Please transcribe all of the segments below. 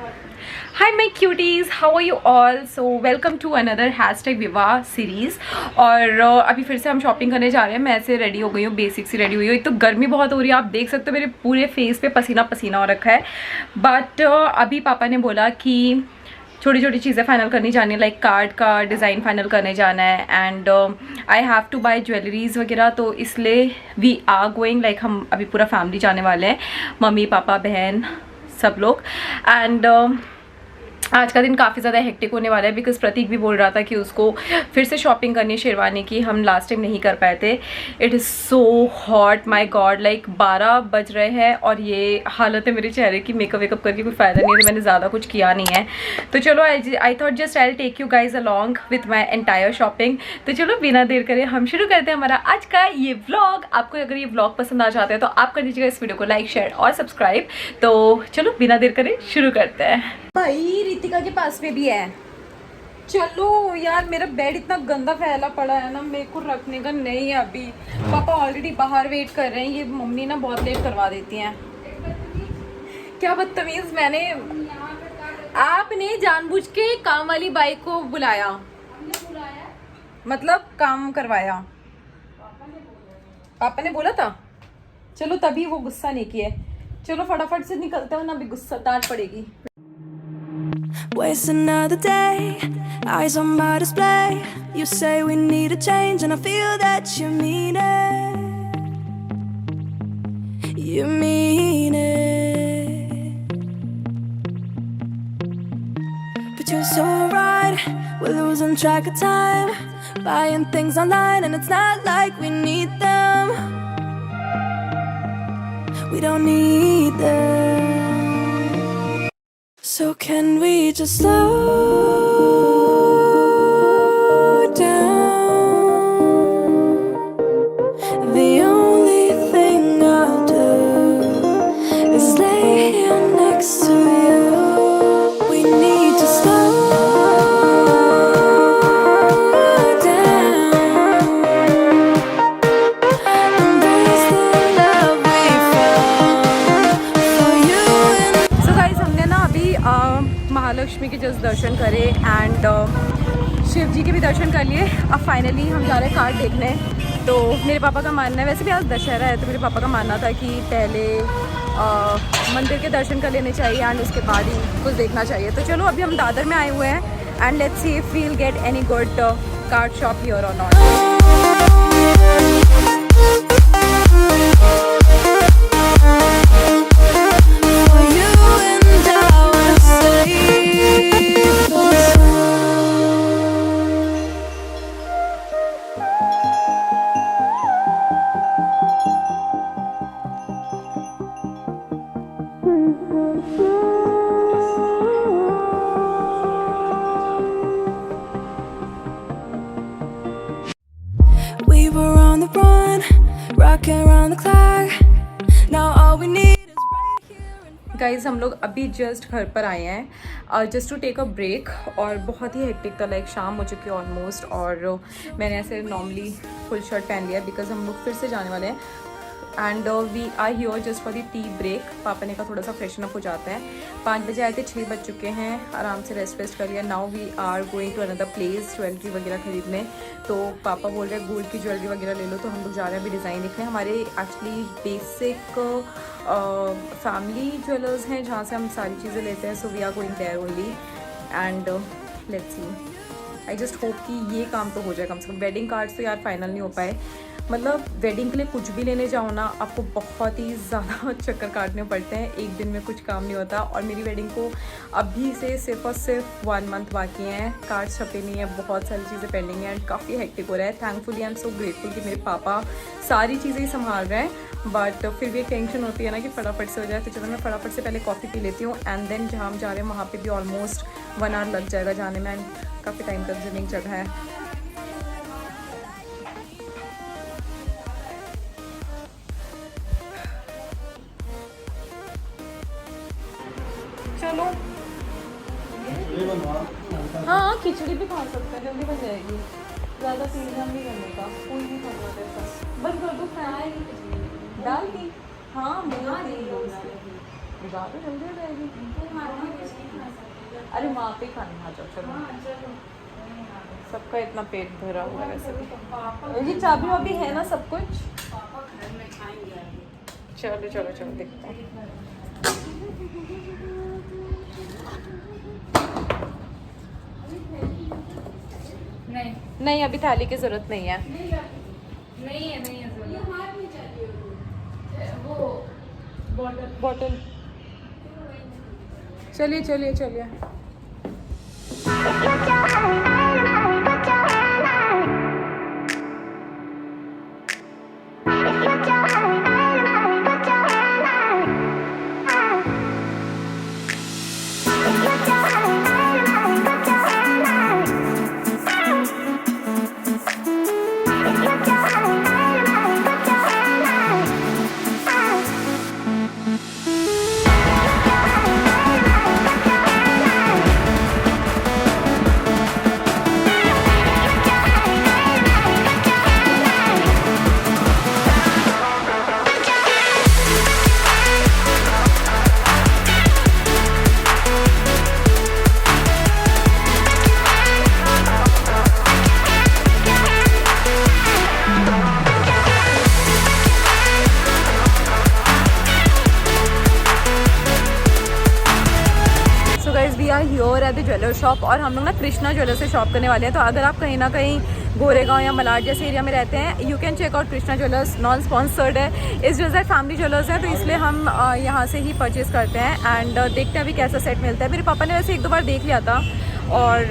Hi my cuties, how are you all? So welcome to another #विवाह series. और अभी फिर से हम शॉपिंग करने जा रहे हैं। मैं ऐसे रेडी हो गई हूँ, बेसिक सी रेडी हुई हूँ। एक तो गर्मी बहुत हो रही है, आप देख सकते हो मेरे पूरे फेस पे पसीना पसीना हो रखा है। बट अभी पापा ने बोला कि छोटी छोटी चीज़ें फाइनल करनी जानी, लाइक कार्ड का डिज़ाइन फाइनल करने जाना है and I have to buy jewelleries वगैरह। तो इसलिए वी आर गोइंग, लाइक हम अभी पूरा फैमिली जाने वाले हैं, मम्मी पापा बहन सब लोग। एंड आज का दिन काफ़ी ज़्यादा हेक्टिक होने वाला है बिकॉज प्रतीक भी बोल रहा था कि उसको फिर से शॉपिंग करनी शेरवानी की, हम लास्ट टाइम नहीं कर पाए थे। It is so hot, my God, like 12 बज रहे हैं और ये हालत है मेरे चेहरे की। मेकअप वेकअप करके कोई फ़ायदा नहीं है, तो मैंने ज़्यादा कुछ किया नहीं है। तो चलो I thought just I take you guys along with my entire shopping. तो चलो बिना देर करे हम शुरू करते हैं हमारा आज का ये व्लॉग। आपको अगर ये व्लॉग पसंद आ जाता है तो आप कर दीजिएगा इस वीडियो को लाइक शेयर और सब्सक्राइब। तो चलो बिना देर करे शुरू करते हैं। भाई रितिका के पास में भी है। चलो यार, मेरा बेड इतना गंदा फैला पड़ा है ना, मेरे को रखने का नहीं है अभी। पापा ऑलरेडी बाहर वेट कर रहे हैं, ये मम्मी ना बहुत लेट करवा देती हैं। क्या बदतमीज, मैंने आपने जानबूझ के काम वाली बाई को बुलाया, मतलब काम करवाया। पापा ने बोला था, चलो तभी वो गुस्सा नहीं किए। चलो फटाफट से निकलते हो ना, अभी गुस्सा डांट पड़ेगी। Waste another day, eyes on my display. You say we need a change and I feel that you mean it. You mean it. But you're so right, we're losing track of time, buying things online and it's not like we need them. We don't need them. So can we just slow down? The only thing I'll do is lay here next to you. We need to slow down. Embrace the love we found for you and so guys, हमने ना अभी महालक्ष्मी के just दर्शन करे and Shiv जी के भी दर्शन कर लिए। अब फाइनली हम जा रहे हैं कार्ड देखने। तो मेरे पापा का मानना है, वैसे भी आज दशहरा है, तो मेरे पापा का मानना था कि पहले मंदिर के दर्शन कर लेने चाहिए एंड उसके बाद ही कुछ देखना चाहिए। तो चलो अभी हम दादर में आए हुए हैं and let's see if we will get any good card shop here और not. for you and I wanna save the We were on the run, rocking around the clock. Now all we need is right here in guys, हम लोग अभी just घर पर आए हैं just to take a break. और बहुत ही hectic था, लाइक शाम हो चुकी है ऑलमोस्ट। और मैंने ऐसे नॉर्मली फुल शर्ट पहन लिया बिकॉज हम लोग फिर से जाने वाले हैं and we are here just for the tea break. पापा ने कहा थोड़ा सा फ्रेशन अप हो जाते हैं। 5 बजे आए थे, 6 बज चुके हैं, आराम से रेस्ट कर लिया। Now we are going to another place jewellery वगैरह खरीदने। तो पापा बोल रहे हैं गोल्ड की ज्वेलरी वगैरह ले लो, तो हम लोग जा रहे हैं अभी डिज़ाइन देखने। हमारे एक्चुअली बेसिक फैमिली ज्वेलर्स हैं जहाँ से हम सारी चीज़ें लेते हैं। So we are going there only and let's see, I just hope कि ये काम तो हो जाए कम से कम। वेडिंग कार्ड्स तो यार फाइनल नहीं हो पाए, मतलब वेडिंग के लिए कुछ भी लेने जाओ ना, आपको बहुत ही ज़्यादा चक्कर काटने पड़ते हैं, एक दिन में कुछ काम नहीं होता। और मेरी वेडिंग को अभी से सिर्फ और सिर्फ 1 मंथ बाकी हैं, कार्ड छपे नहीं है, बहुत सारी चीज़ें पेंडिंग हैं एंड काफ़ी हेक्टिक हो रहा है। Thankfully I am so grateful कि मेरे पापा सारी चीज़ें ही संभाल रहे हैं, बट फिर भी एक टेंशन होती है ना कि फटाफट से हो जाए। तो चलो मैं फटाफट से पहले कॉफ़ी पी लेती हूँ एंड देन जहाँ हम जा रहे हैं वहाँ पर भी ऑलमोस्ट 1 आवर लग जाएगा जाने में एंड काफ़ी टाइम कंज्यूमिंग जगह है। चलो हाँ, खिचड़ी भी खा सकते हैं, जल्दी बन जाएगी, ज़्यादा सीजन नहीं करने का, कोई नहीं खा सकता। बस कर दो फ्राई डाल दी। हाँ ज़्यादा जल्दी हो जाएगी। अरे वहाँ पे खाना आ जाओ, चलो। सबका इतना पेट भरा हुआ है वैसे भी। ये चाबी वाबी है ना सब कुछ? चलो चलो चलो देखते हैं। नहीं अभी थाली की जरूरत नहीं है। नहीं है वो बॉटल। चलिए चलिए चलिए। Here at the jeweller shop और हम लोग ना कृष्णा ज्वेलर से शॉप करने वाले हैं। तो अगर आप कहीं ना कहीं गोरेगांव या मलाड जैसे एरिया में रहते हैं, you can check out Krishna jewellers. Non sponsored है, इस जैसे फैमिली ज्वेलर्स हैं, तो इसलिए हम यहाँ से ही परचेज़ करते हैं। एंड देखते हैं अभी कैसा सेट मिलता है। मेरे पापा ने वैसे एक दो बार देख लिया था और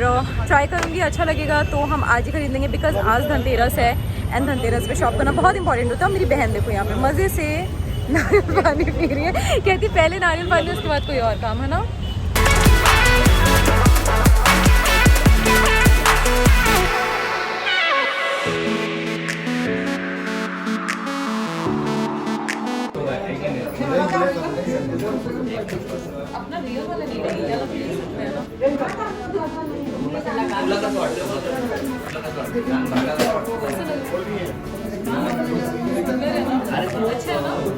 ट्राई करूँगी, अच्छा लगेगा तो हम आज ही खरीद लेंगे। बिकॉज आज धनतेरस है एंड धनतेरस पे शॉप करना बहुत इंपॉर्टेंट होता है। मेरी बहन देखो यहाँ पे मज़े से नारियल पानी पी रही है, कहती पहले नारियल पानी उसके बाद कोई और काम है ना। अपना रियल वाला नहीं रहेगा, ले सकते हैं ना। अच्छा है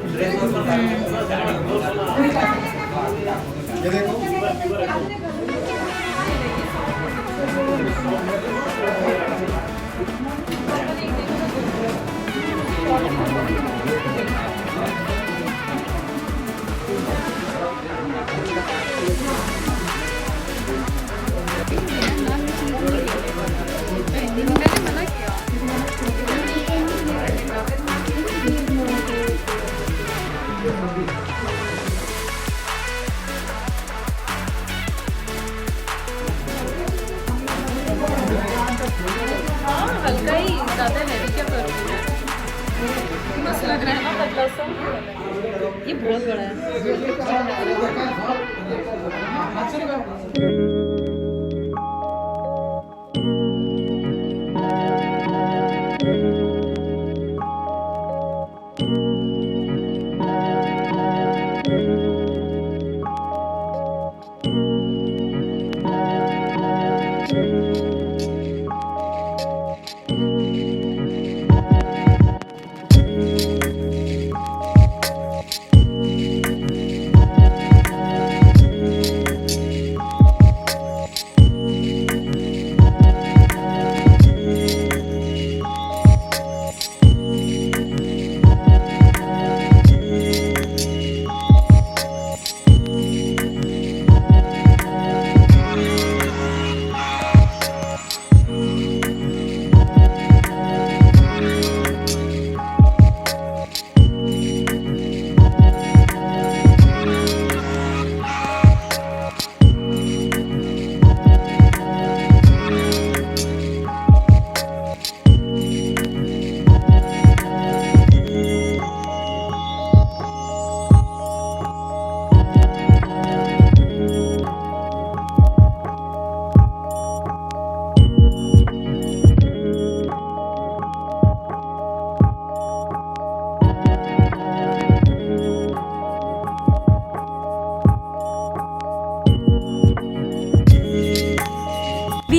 हल्का ही, ज़्यादा हैवी क्या करूँगी मैं? मस्त लग रहा है ना पतला सा। ये बहुत बड़ा है।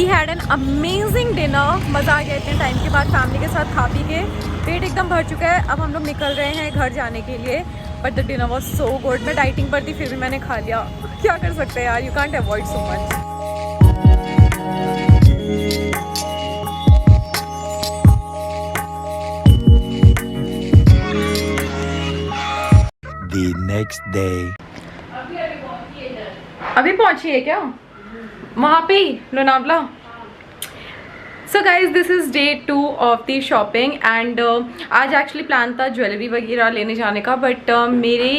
Had an amazing dinner. मज़ा आ गया इतने टाइम के बाद फैमिली के साथ खा पी के। पेट एकदम भर चुका है। अब हम लोग निकल रहे हैं घर जाने के लिए। But the dinner was so good. मैं डाइटिंग पर थी फिर भी मैंने खा लिया। क्या कर सकते हैं यार, you can't avoid so much. The next day. अभी पहुंची है क्या वहाँ पे Lonavala? So guys this is day 2 of the shopping and आज एक्चुअली प्लान था ज्वेलरी वगैरह लेने जाने का, बट मेरे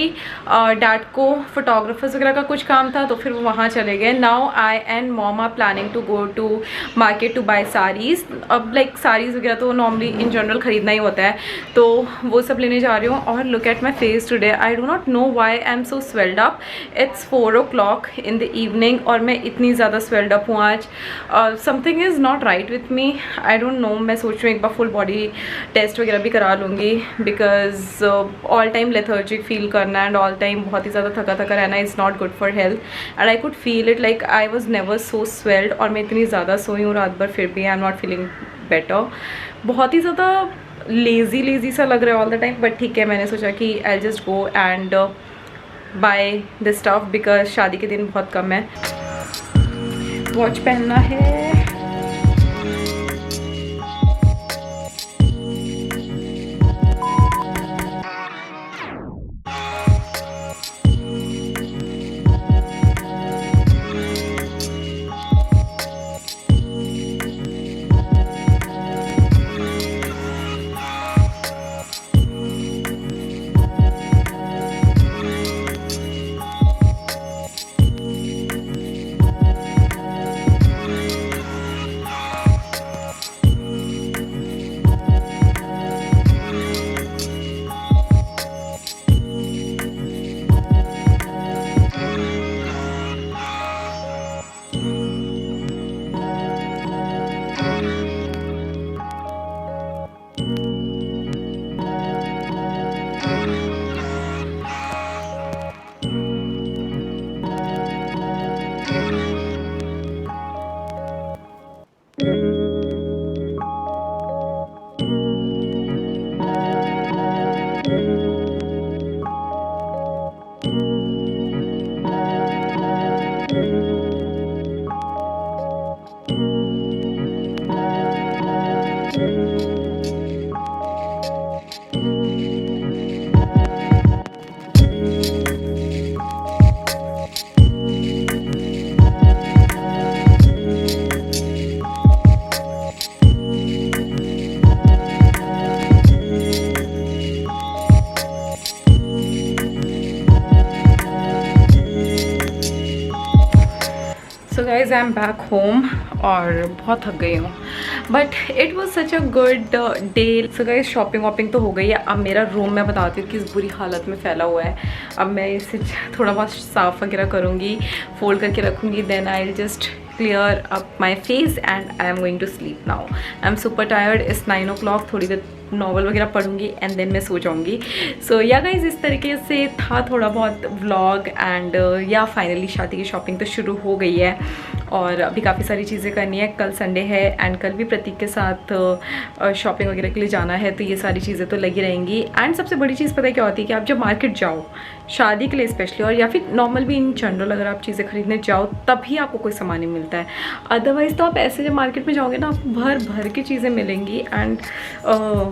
डैड को फोटोग्राफर्स वगैरह का कुछ काम था तो फिर वो वहाँ चले गए. Now I and mom are planning to go to market to buy saris. अब लाइक साड़ीज़ वगैरह तो नॉर्मली इन जनरल ख़रीदना ही होता है, तो वो सब लेने जा रही हूँ. और look at my face today, I do not know why I am so swelled up. It's 4 o'clock in the evening और मैं इतनी ज़्यादा स्वेल्ड अप हूँ आज. Something is not right with me, I don't know. मैं सोच रही हूँ एक बार फुल बॉडी टेस्ट वगैरह भी करा लूँगी, because all time lethargic feel करना एंड ऑल टाइम बहुत ही ज़्यादा थका थका रहना is not good for health. And I could feel it like I was never so swelled. और मैं इतनी ज़्यादा सोई हूँ रात भर, फिर भी I am not feeling better. बहुत ही ज़्यादा लेज़ी सा लग रहा है ऑल द टाइम, बट ठीक है, मैंने सोचा कि I just go and buy the stuff because शादी के दिन बहुत कम है. वॉच पहनना है. Guys I am back home और बहुत थक गई हूँ, but it was such a good day. So guys shopping वॉपिंग तो हो गई है. अब मेरा रूम मैं बताती हूँ किस बुरी हालत में फैला हुआ है. अब मैं इसे थोड़ा बहुत साफ़ वगैरह करूँगी, फोल्ड करके रखूँगी, then I will just clear up my face and I am going to sleep now. I am super tired. It's 9 o'clock. थोड़ी देर नॉवल वगैरह पढ़ूंगी एंड देन मैं सो जाऊंगी. सो या गाइज इस तरीके से था थोड़ा बहुत व्लॉग एंड या फाइनली शादी की शॉपिंग तो शुरू हो गई है और अभी काफ़ी सारी चीज़ें करनी है. कल संडे है एंड कल भी प्रतीक के साथ शॉपिंग वगैरह के लिए जाना है, तो ये सारी चीज़ें तो लगी रहेंगी. एंड सबसे बड़ी चीज़ पता है क्या होती है कि आप जब मार्केट जाओ शादी के लिए स्पेशली, और या फिर नॉर्मल भी इन जनरल अगर आप चीज़ें खरीदने जाओ तभी आपको कोई सामान नहीं मिलता है. अदरवाइज़ तो आप ऐसे जब मार्केट में जाओगे ना आपको भर भर की चीज़ें मिलेंगी एंड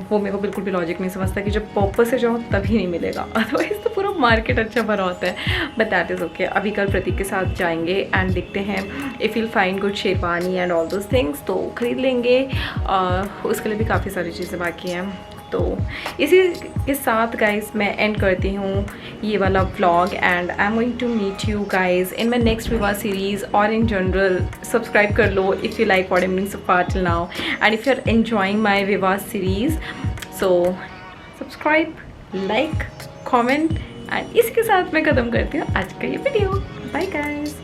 वो मेरे को बिल्कुल भी लॉजिक नहीं समझता कि जब पर्पस से जाओ तभी नहीं मिलेगा. अदरवाइज़ तो पूरा मार्केट अच्छा भरा होता है. But that is okay. अभी कल प्रतीक के साथ जाएंगे एंड देखते हैं if will find good sherwani and all those things, तो खरीद लेंगे. उसके लिए भी काफ़ी सारी चीज़ें बाकी हैं. तो इसी के साथ गाइज मैं एंड करती हूँ ये वाला vlog and I am going to meet you guys in my next विवाह सीरीज़. और इन जनरल सब्सक्राइब कर लो if you like what I am doing so far till now and if you are enjoying my विवाह series. So subscribe, like, comment and इसके साथ मैं ख़त्म करती हूँ आज का ये वीडियो. Bye guys.